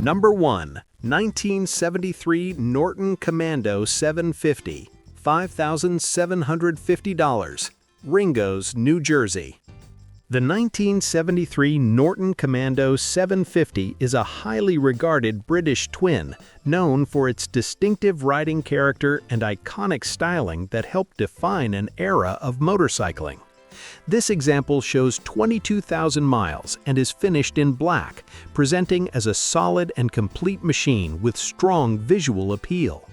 Number 1. 1973 Norton Commando 750, $5,750, Ringo's, New Jersey. The 1973 Norton Commando 750 is a highly regarded British twin, known for its distinctive riding character and iconic styling that helped define an era of motorcycling. This example shows 22,000 miles and is finished in black, presenting as a solid and complete machine with strong visual appeal.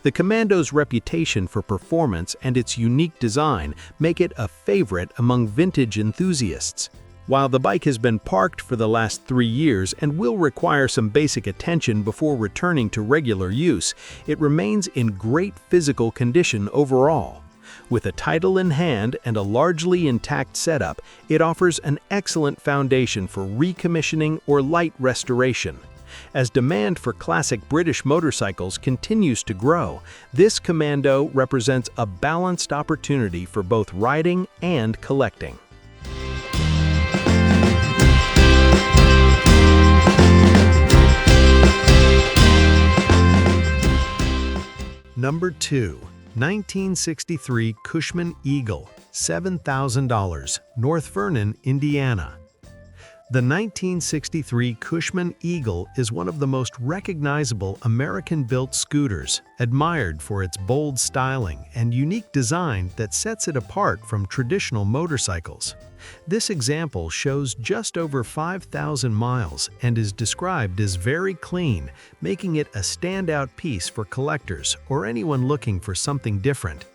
The Commando's reputation for performance and its unique design make it a favorite among vintage enthusiasts. While the bike has been parked for the last 3 years and will require some basic attention before returning to regular use, it remains in great physical condition overall. With a title in hand and a largely intact setup, it offers an excellent foundation for recommissioning or light restoration. As demand for classic British motorcycles continues to grow, this Commando represents a balanced opportunity for both riding and collecting. Number 2. 1963 Cushman Eagle, $7,000, North Vernon, Indiana. The 1963 Cushman Eagle is one of the most recognizable American-built scooters, admired for its bold styling and unique design that sets it apart from traditional motorcycles. This example shows just over 5,000 miles and is described as very clean, making it a standout piece for collectors or anyone looking for something different.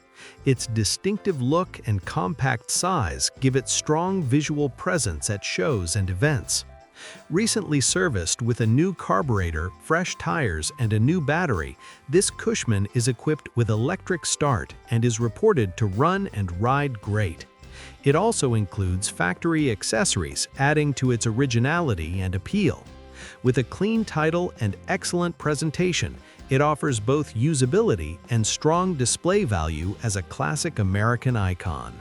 Its distinctive look and compact size give it strong visual presence at shows and events. Recently serviced with a new carburetor, fresh tires, and a new battery, this Cushman is equipped with electric start and is reported to run and ride great. It also includes factory accessories, adding to its originality and appeal. With a clean title and excellent presentation, it offers both usability and strong display value as a classic American icon.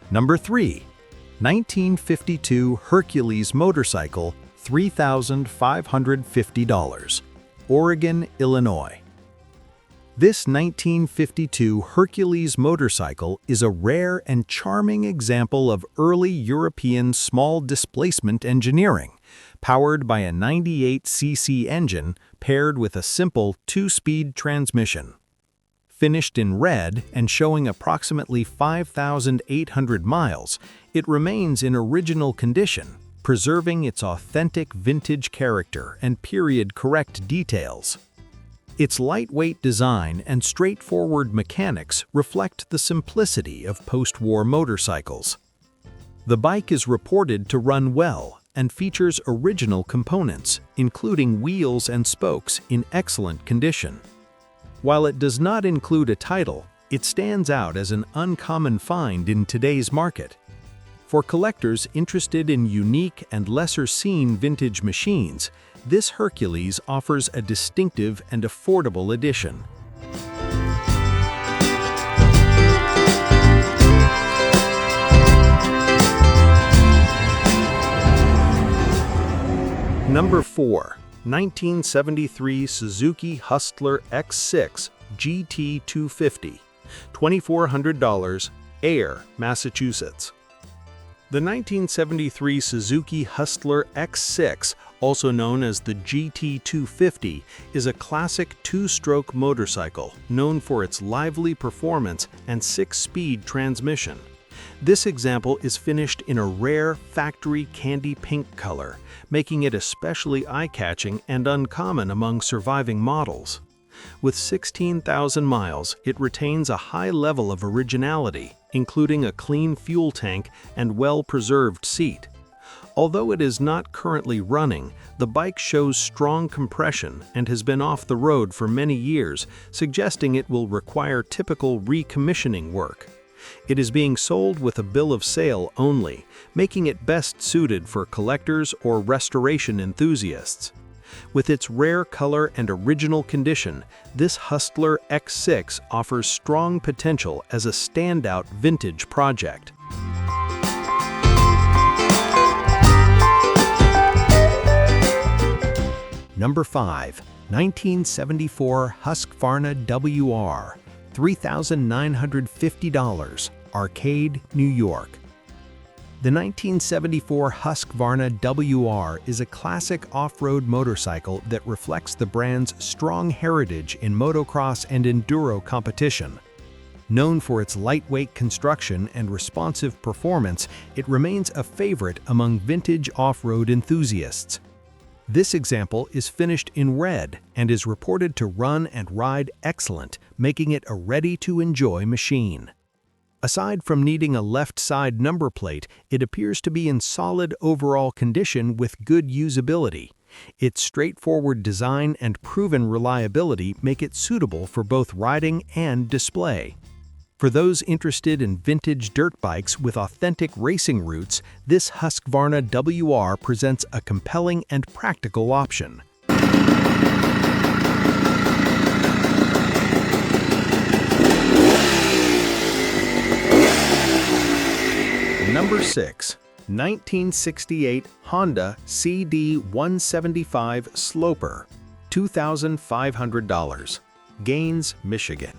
Number 3. 1952 Hercules motorcycle, $3,550, Oregon, Illinois. This 1952 Hercules motorcycle is a rare and charming example of early European small displacement engineering, powered by a 98cc engine paired with a simple 2-speed transmission. Finished in red and showing approximately 5,800 miles, it remains in original condition, preserving its authentic vintage character and period-correct details. Its lightweight design and straightforward mechanics reflect the simplicity of post-war motorcycles. The bike is reported to run well and features original components, including wheels and spokes, in excellent condition. While it does not include a title, it stands out as an uncommon find in today's market. For collectors interested in unique and lesser-seen vintage machines, this Hercules offers a distinctive and affordable addition. Number 4. 1973 Suzuki Hustler X6 GT550, $2,400, Ayer, Massachusetts. The 1973 Suzuki Hustler X6, also known as the GT550, is a classic 2-stroke motorcycle known for its lively performance and 6-speed transmission. This example is finished in a rare factory candy pink color, making it especially eye-catching and uncommon among surviving models. With 16,000 miles, it retains a high level of originality, including a clean fuel tank and well-preserved seat. Although it is not currently running, the bike shows strong compression and has been off the road for many years, suggesting it will require typical recommissioning work. It is being sold with a bill of sale only, making it best suited for collectors or restoration enthusiasts. With its rare color and original condition, this Hustler X6 offers strong potential as a standout vintage project. Number 5. 1974 Husqvarna WR, $3,950, Arcade, New York. The 1974 Husqvarna WR is a classic off-road motorcycle that reflects the brand's strong heritage in motocross and enduro competition. Known for its lightweight construction and responsive performance, it remains a favorite among vintage off-road enthusiasts. This example is finished in red and is reported to run and ride excellent, making it a ready-to-enjoy machine. Aside from needing a left side number plate, it appears to be in solid overall condition with good usability. Its straightforward design and proven reliability make it suitable for both riding and display. For those interested in vintage dirt bikes with authentic racing roots, this Husqvarna WR presents a compelling and practical option. Number 6. 1968 Honda CB750 Sloper, $2,500, Gaines, Michigan.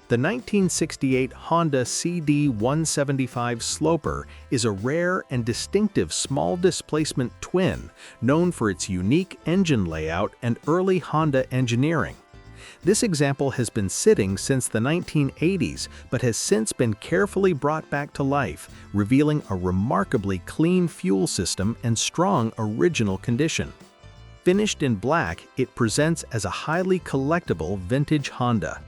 The 1968 Honda CB750 Sloper is a rare and distinctive small-displacement twin known for its unique engine layout and early Honda engineering. This example has been sitting since the 1980s but has since been carefully brought back to life, revealing a remarkably clean fuel system and strong original condition. Finished in black, it presents as a highly collectible vintage Honda.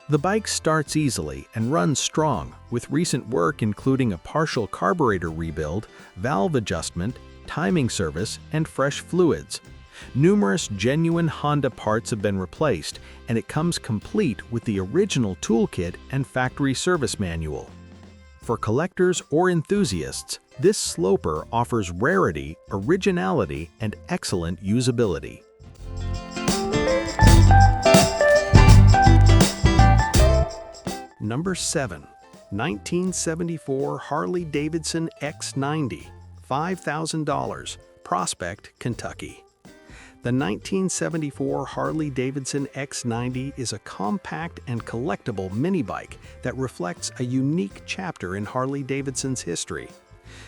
The bike starts easily and runs strong, with recent work including a partial carburetor rebuild, valve adjustment, timing service, and fresh fluids. Numerous genuine Honda parts have been replaced, and it comes complete with the original toolkit and factory service manual. For collectors or enthusiasts, this Sloper offers rarity, originality, and excellent usability. Number 7. 1974 Harley-Davidson X90, $5,000, Prospect, Kentucky. The 1974 Harley-Davidson X90 is a compact and collectible mini bike that reflects a unique chapter in Harley-Davidson's history.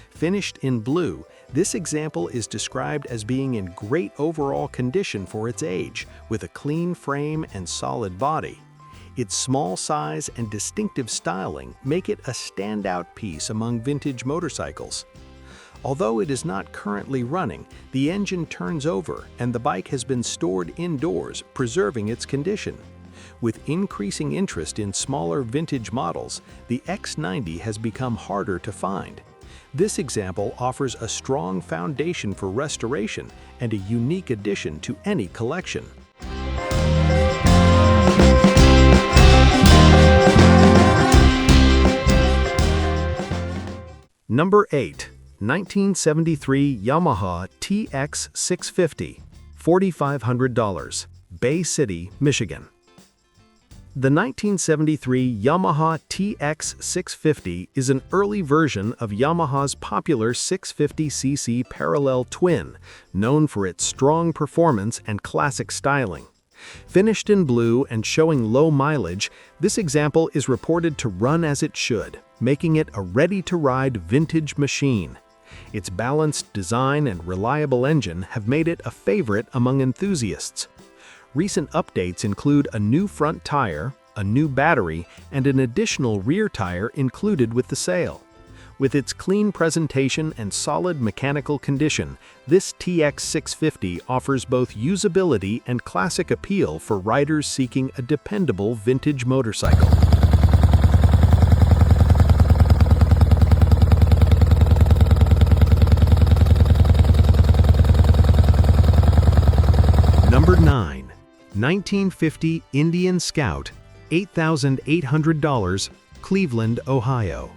Finished in blue, this example is described as being in great overall condition for its age, with a clean frame and solid body. Its small size and distinctive styling make it a standout piece among vintage motorcycles. Although it is not currently running, the engine turns over and the bike has been stored indoors, preserving its condition. With increasing interest in smaller vintage models, the X90 has become harder to find. This example offers a strong foundation for restoration and a unique addition to any collection. Number 8. 1973 Yamaha TX 650, $4,500, Bay City, Michigan. The 1973 Yamaha TX 650 is an early version of Yamaha's popular 650cc parallel twin, known for its strong performance and classic styling. Finished in blue and showing low mileage, this example is reported to run as it should, making it a ready-to-ride vintage machine. Its balanced design and reliable engine have made it a favorite among enthusiasts. Recent updates include a new front tire, a new battery, and an additional rear tire included with the sale. With its clean presentation and solid mechanical condition, this TX 650 offers both usability and classic appeal for riders seeking a dependable vintage motorcycle. Number 9. 1950 Indian Scout, $8,800, Cleveland, Ohio.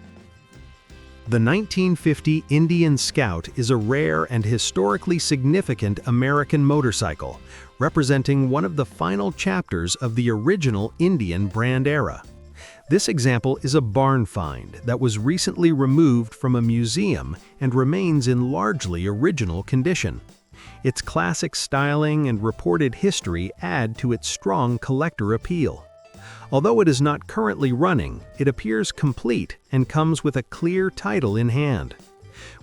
The 1950 Indian Scout is a rare and historically significant American motorcycle, representing one of the final chapters of the original Indian brand era. This example is a barn find that was recently removed from a museum and remains in largely original condition. Its classic styling and reported history add to its strong collector appeal. Although it is not currently running, it appears complete and comes with a clear title in hand.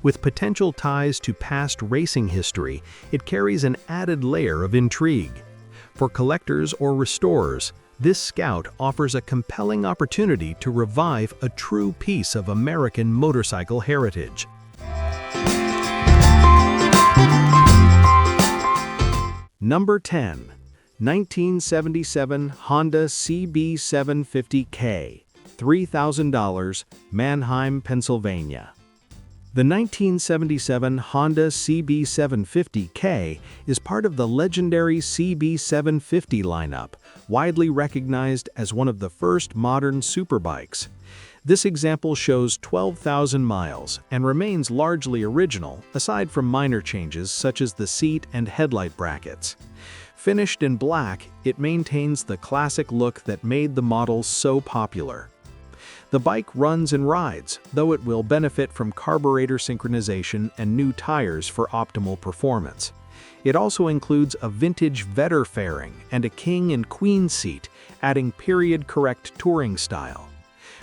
With potential ties to past racing history, it carries an added layer of intrigue. For collectors or restorers, this Scout offers a compelling opportunity to revive a true piece of American motorcycle heritage. Number 10. 1977 Honda CB750K, $3,000, Mannheim, Pennsylvania. The 1977 Honda CB750K is part of the legendary CB750 lineup, widely recognized as one of the first modern superbikes. This example shows 12,000 miles and remains largely original, aside from minor changes such as the seat and headlight brackets. Finished in black, it maintains the classic look that made the model so popular. The bike runs and rides, though it will benefit from carburetor synchronization and new tires for optimal performance. It also includes a vintage Vetter fairing and a king and queen seat, adding period-correct touring style.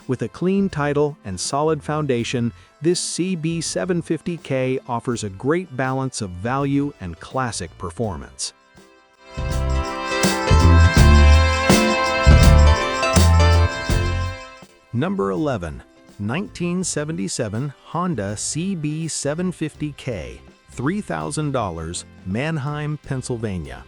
With a clean title and solid foundation, this CB750K offers a great balance of value and classic performance. Number 11. 1977 Honda CB750K, $3,000, Mannheim, Pennsylvania.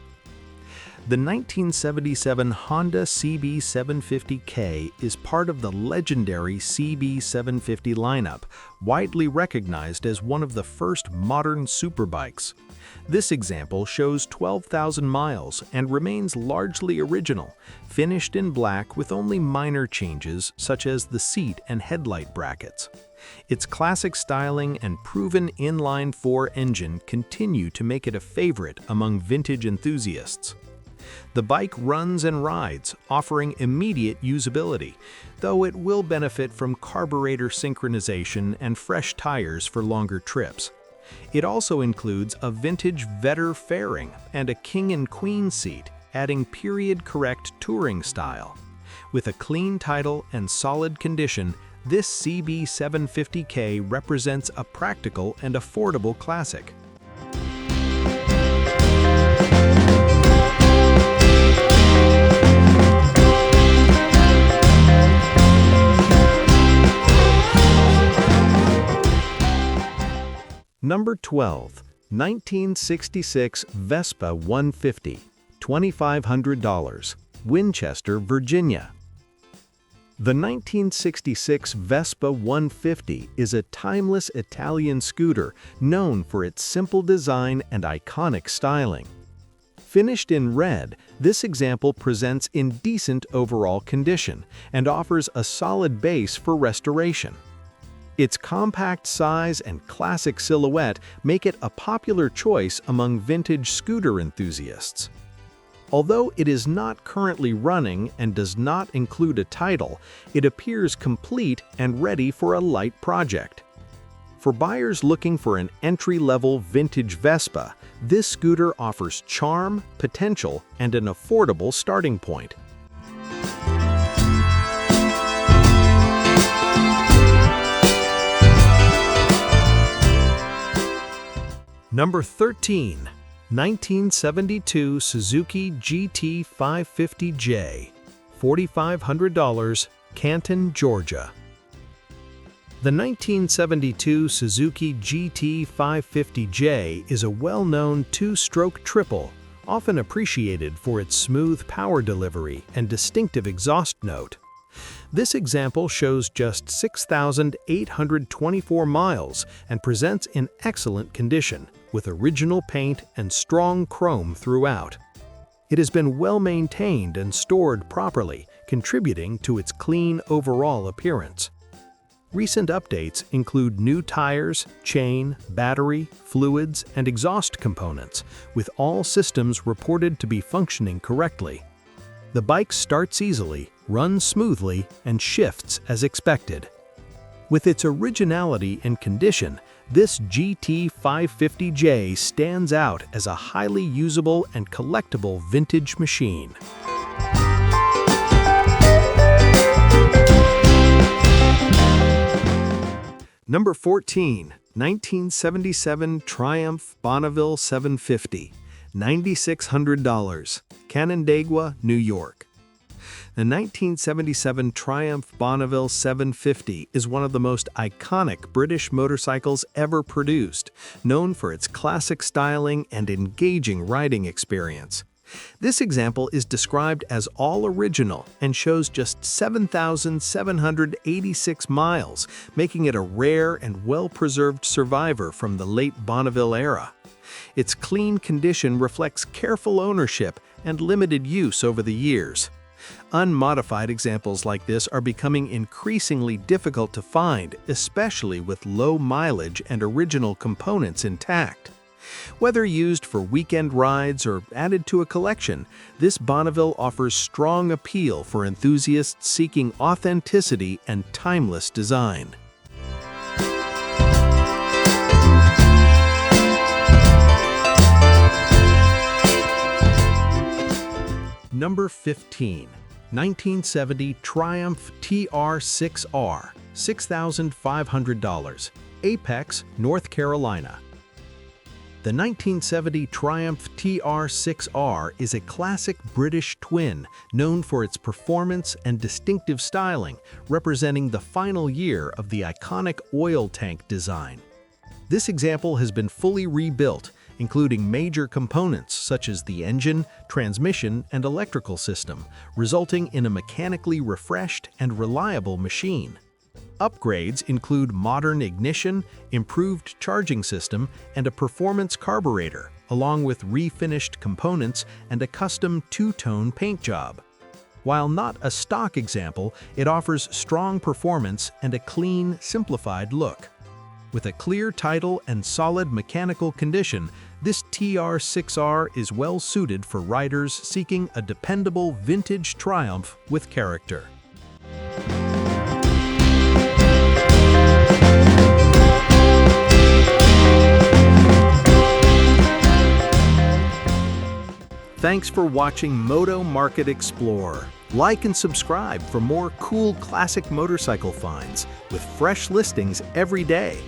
The 1977 Honda CB750K is part of the legendary CB750 lineup, widely recognized as one of the first modern superbikes. This example shows 12,000 miles and remains largely original, finished in black with only minor changes such as the seat and headlight brackets. Its classic styling and proven inline-4 engine continue to make it a favorite among vintage enthusiasts. The bike runs and rides, offering immediate usability, though it will benefit from carburetor synchronization and fresh tires for longer trips. It also includes a vintage Vetter fairing and a king and queen seat, adding period-correct touring style. With a clean title and solid condition, this CB750K represents a practical and affordable classic. Number 12. 1966 Vespa 150, $2,500, Winchester, Virginia. The 1966 Vespa 150 is a timeless Italian scooter known for its simple design and iconic styling. Finished in red, this example presents in decent overall condition and offers a solid base for restoration. Its compact size and classic silhouette make it a popular choice among vintage scooter enthusiasts. Although it is not currently running and does not include a title, it appears complete and ready for a light project. For buyers looking for an entry-level vintage Vespa, this scooter offers charm, potential, and an affordable starting point. Number 13. 1972 Suzuki GT550J, $4,500, Canton, Georgia. The 1972 Suzuki GT550J is a well-known two-stroke triple, often appreciated for its smooth power delivery and distinctive exhaust note. This example shows just 6,824 miles and presents in excellent condition, with original paint and strong chrome throughout. It has been well maintained and stored properly, contributing to its clean overall appearance. Recent updates include new tires, chain, battery, fluids, and exhaust components, with all systems reported to be functioning correctly. The bike starts easily, runs smoothly, and shifts as expected. With its originality and condition, this GT550J stands out as a highly usable and collectible vintage machine. Number 14. 1977 Triumph Bonneville 750, $9,600, Canandaigua, New York. The 1977 Triumph Bonneville 750 is one of the most iconic British motorcycles ever produced, known for its classic styling and engaging riding experience. This example is described as all original and shows just 7,786 miles, making it a rare and well-preserved survivor from the late Bonneville era. Its clean condition reflects careful ownership and limited use over the years. Unmodified examples like this are becoming increasingly difficult to find, especially with low mileage and original components intact. Whether used for weekend rides or added to a collection, this Bonneville offers strong appeal for enthusiasts seeking authenticity and timeless design. Number 15. 1970 Triumph TR6R, $6,500, Apex, North Carolina. The 1970 Triumph TR6R is a classic British twin known for its performance and distinctive styling, representing the final year of the iconic oil tank design. This example has been fully rebuilt, including major components such as the engine, transmission, and electrical system, resulting in a mechanically refreshed and reliable machine. Upgrades include modern ignition, improved charging system, and a performance carburetor, along with refinished components and a custom two-tone paint job. While not a stock example, it offers strong performance and a clean, simplified look. With a clear title and solid mechanical condition, this TR6R is well suited for riders seeking a dependable vintage Triumph with character. Thanks for watching Moto Market Explorer. Like and subscribe for more cool classic motorcycle finds with fresh listings every day.